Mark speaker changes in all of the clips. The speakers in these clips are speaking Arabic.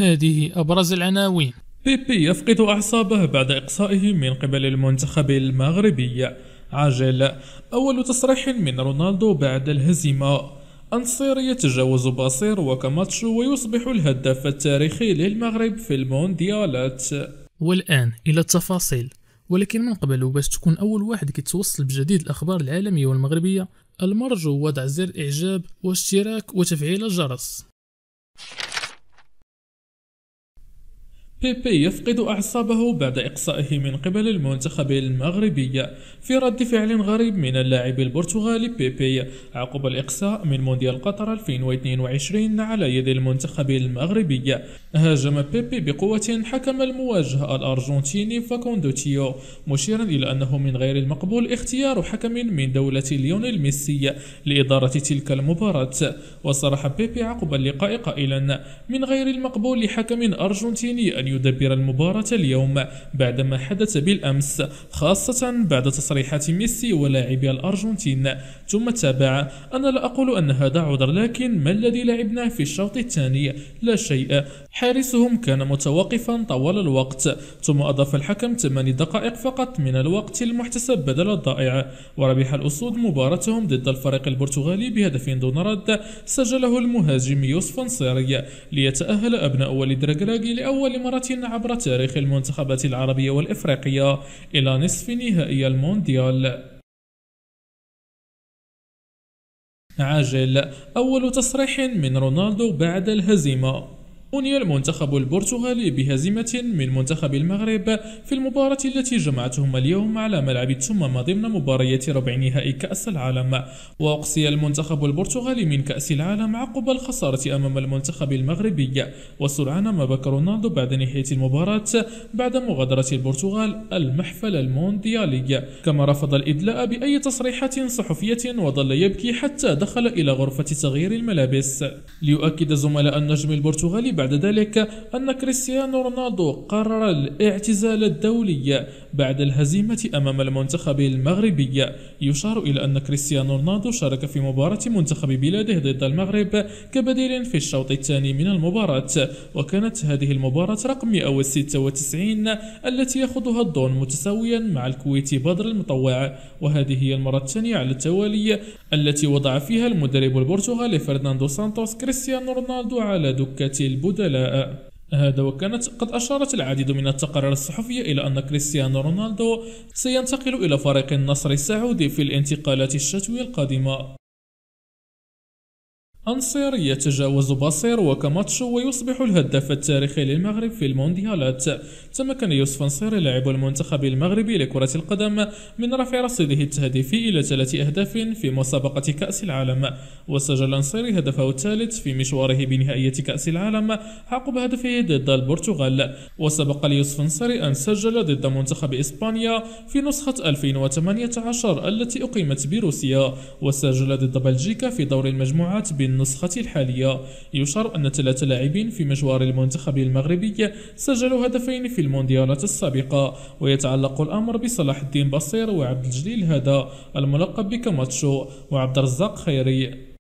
Speaker 1: هذه أبرز العناوين.
Speaker 2: بيبي يفقد أعصابه بعد إقصائه من قبل المنتخب المغربي. عاجل. أول تصريح من رونالدو بعد الهزيمة. أنصير يتجاوز باصير وكاماتشو ويصبح الهداف التاريخي للمغرب في المونديالات.
Speaker 1: والآن إلى التفاصيل، ولكن من قبل باش تكون أول واحد كيتوصل بجديد الأخبار العالمية والمغربية، المرجو وضع زر إعجاب واشتراك وتفعيل الجرس.
Speaker 2: بيبي يفقد أعصابه بعد إقصائه من قبل المنتخب المغربي في رد فعل غريب من اللاعب البرتغالي بيبي عقب الإقصاء من مونديال قطر 2022 على يد المنتخب المغربي. هاجم بيبي بقوة حكم المواجهة الأرجنتيني فاكوندو تيو، مشيرا إلى أنه من غير المقبول اختيار حكم من دولة ليونيل ميسي لإدارة تلك المباراة. وصرح بيبي عقب اللقاء قائلا: من غير المقبول لحكم أرجنتيني أن يدبر المباراة اليوم بعد ما حدث بالأمس، خاصة بعد تصريحات ميسي ولاعبي الأرجنتين. ثم تابع: أنا لا أقول أن هذا عذر، لكن ما الذي لعبناه في الشوط الثاني؟ لا شيء، حارسهم كان متوقفا طوال الوقت. ثم أضاف الحكم 8 دقائق فقط من الوقت المحتسب بدل الضائع. وربح الأسود مباراتهم ضد الفريق البرتغالي بهدف دون رد سجله المهاجم يوسف نصيري، ليتأهل أبناء وليد ركراكي لأول مرة عبر تاريخ المنتخبات العربية والإفريقية إلى نصف نهائي المونديال. عاجل. أول تصريح من رونالدو بعد الهزيمة. أنهي المنتخب البرتغالي بهزيمة من منتخب المغرب في المباراة التي جمعتهم اليوم على ملعب التمام ضمن مباريات ربع نهائي كأس العالم. وأقصي المنتخب البرتغالي من كأس العالم عقب الخسارة أمام المنتخب المغربي. وسرعان ما بكى رونالدو بعد نهاية المباراة بعد مغادرة البرتغال المحفل المونديالي، كما رفض الإدلاء بأي تصريحات صحفية وظل يبكي حتى دخل إلى غرفة تغيير الملابس. ليؤكد زملاء النجم البرتغالي بعد ذلك أن كريستيانو رونالدو قرر الاعتزال الدولي بعد الهزيمة أمام المنتخب المغربي. يشار إلى أن كريستيانو رونالدو شارك في مباراة منتخب بلاده ضد المغرب كبديل في الشوط الثاني من المباراة، وكانت هذه المباراة رقم 196 التي يأخذها الضون متساويا مع الكويتي بدر المطوع، وهذه هي المرة الثانية على التوالي التي وضع فيها المدرب البرتغالي فرناندو سانتوس كريستيانو رونالدو على دكة البدلاء. هذا وكانت قد أشارت العديد من التقارير الصحفية إلى أن كريستيانو رونالدو سينتقل إلى فريق النصر السعودي في الانتقالات الشتوية القادمة. أنصير يتجاوز باصير وكاماتشو ويصبح الهداف التاريخي للمغرب في المونديالات. تمكن يوسف نصير لاعب المنتخب المغربي لكرة القدم من رفع رصيده التهديفي إلى 3 أهداف في مسابقة كأس العالم، وسجل نصير هدفه الثالث في مشواره بنهائية كأس العالم عقب هدفه ضد البرتغال. وسبق ليوسف نصير أن سجل ضد منتخب إسبانيا في نسخة 2018 التي أقيمت بروسيا، وسجل ضد بلجيكا في دور المجموعات بالنسخة الحالية. يشار أن 3 لاعبين في مشوار المنتخب المغربي سجلوا هدفين في المونديالات السابقة، ويتعلق الأمر بصلاح الدين بصير وعبد الجليل هذا الملقب بكاماتشو وعبد الرزاق خيري.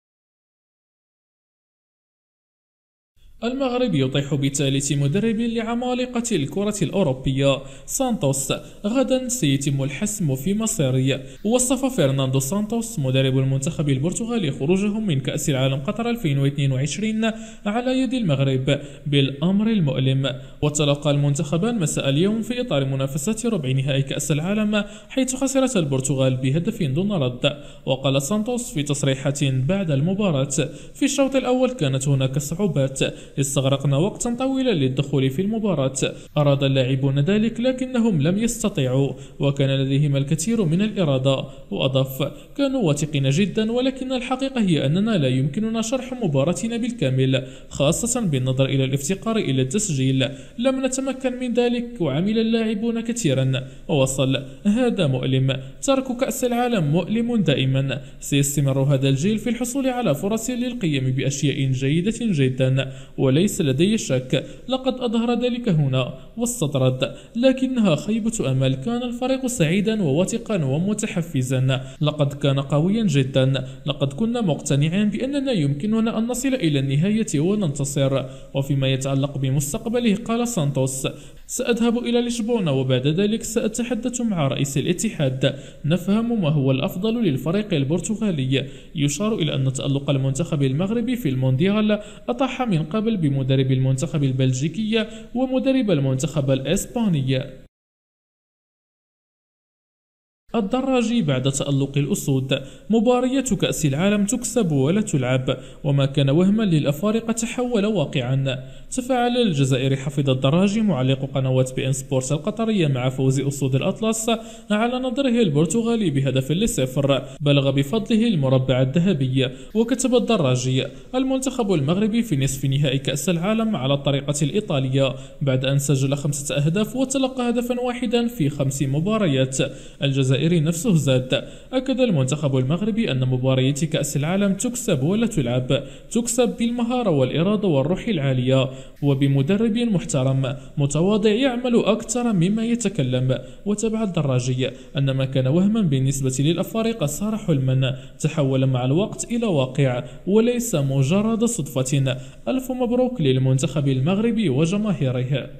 Speaker 2: المغرب يطيح بثالث مدرب لعمالقة الكرة الأوروبية سانتوس. غدا سيتم الحسم في مصيري. وصف فرناندو سانتوس مدرب المنتخب البرتغالي خروجهم من كأس العالم قطر 2022 على يد المغرب بالأمر المؤلم. وتلقى المنتخبان مساء اليوم في إطار منافسات ربع نهائي كأس العالم، حيث خسرت البرتغال بهدف دون رد. وقال سانتوس في تصريحات بعد المباراة: في الشوط الأول كانت هناك صعوبات، استغرقنا وقتا طويلا للدخول في المباراة، أراد اللاعبون ذلك لكنهم لم يستطيعوا، وكان لديهم الكثير من الإرادة. وأضاف: كانوا واثقين جدا، ولكن الحقيقة هي أننا لا يمكننا شرح مباراتنا بالكامل، خاصة بالنظر إلى الافتقار إلى التسجيل، لم نتمكن من ذلك وعمل اللاعبون كثيرا. ووصل: هذا مؤلم، ترك كأس العالم مؤلم دائما، سيستمر هذا الجيل في الحصول على فرص للقيام بأشياء جيدة جدا، وليس لدي شك، لقد أظهر ذلك هنا واستطرد، لكنها خيبة أمل. كان الفريق سعيدا وواثقا ومتحفزا، لقد كان قويا جدا، لقد كنا مقتنعين بأننا يمكننا أن نصل إلى النهاية وننتصر. وفيما يتعلق بمستقبله قال سانتوس: سأذهب إلى لشبونة وبعد ذلك سأتحدث مع رئيس الاتحاد، نفهم ما هو الأفضل للفريق البرتغالي. يشار إلى أن تألق المنتخب المغربي في المونديال أطاح من قبل بمدرب المنتخب البلجيكي ومدرب المنتخب الإسباني. الدراجي بعد تألق الأسود. مباريات كأس العالم تكسب ولا تلعب، وما كان وهما للأفارقة تحول واقعا. تفاعل الجزائري حفيظ الدراجي معلق قنوات بي ان سبورت القطرية مع فوز أسود الأطلس على نظره البرتغالي بهدف ل0، بلغ بفضله المربع الذهبي. وكتب الدراجي: المنتخب المغربي في نصف نهائي كأس العالم على الطريقة الإيطالية بعد أن سجل 5 أهداف وتلقى هدفا واحدا في 5 مباريات. الجزائري نفسه زاد. أكد المنتخب المغربي أن مباريات كأس العالم تكسب ولا تلعب، تكسب بالمهارة والإرادة والروح العالية وبمدرب محترم متواضع يعمل أكثر مما يتكلم. وتبع الدراجي أن ما كان وهما بالنسبة للأفارقة صار حلما، تحول مع الوقت إلى واقع وليس مجرد صدفة. ألف مبروك للمنتخب المغربي وجماهيره.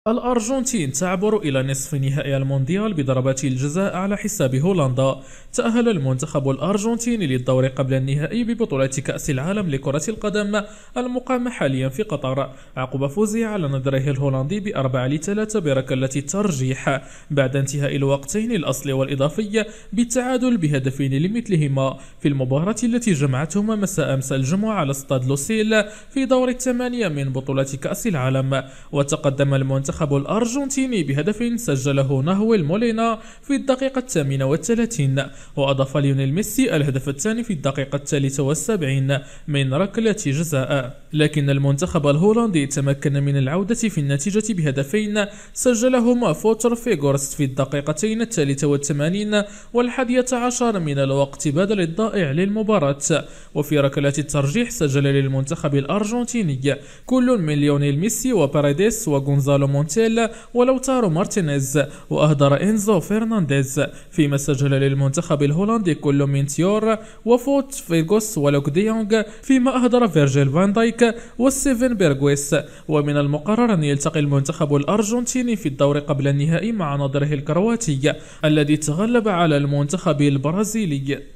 Speaker 2: الأرجنتين تعبر إلى نصف نهائي المونديال بضربات الجزاء على حساب هولندا. تأهل المنتخب الأرجنتيني للدور قبل النهائي ببطولة كأس العالم لكرة القدم المقامة حاليا في قطر عقب فوزه على نظره الهولندي ب4-3 بركلة الترجيح بعد انتهاء الوقتين الأصلي والإضافي بالتعادل بهدفين لمثلهما في المباراة التي جمعتهما مساء أمس الجمعة على استاد لوسيل في دور الثمانية من بطولة كأس العالم. وتقدم المنتخب الأرجنتيني بهدف سجله نهويل مولينا في الدقيقة 38، وأضاف ليونيل ميسي الهدف الثاني في الدقيقة 73 من ركلة جزاء. لكن المنتخب الهولندي تمكن من العودة في النتيجة بهدفين سجلهما فوتر فيغورست في الدقيقتين 83 و11 من الوقت بدل الضائع للمباراة. وفي ركلة الترجيح سجل للمنتخب الأرجنتيني كل من ليونيل ميسي وباريديس وغونزالو مونتيل ولوتارو مارتينيز، وأهدر إنزو فرنانديز، فيما سجل للمنتخب الهولندي كل من تيور وفوت فيغوس ولوك ديونغ، فيما أهدر فيرجيل فان دايك وستيفن بيرغويس. ومن المقرر أن يلتقي المنتخب الأرجنتيني في الدور قبل النهائي مع نظره الكرواتي الذي تغلب على المنتخب البرازيلي.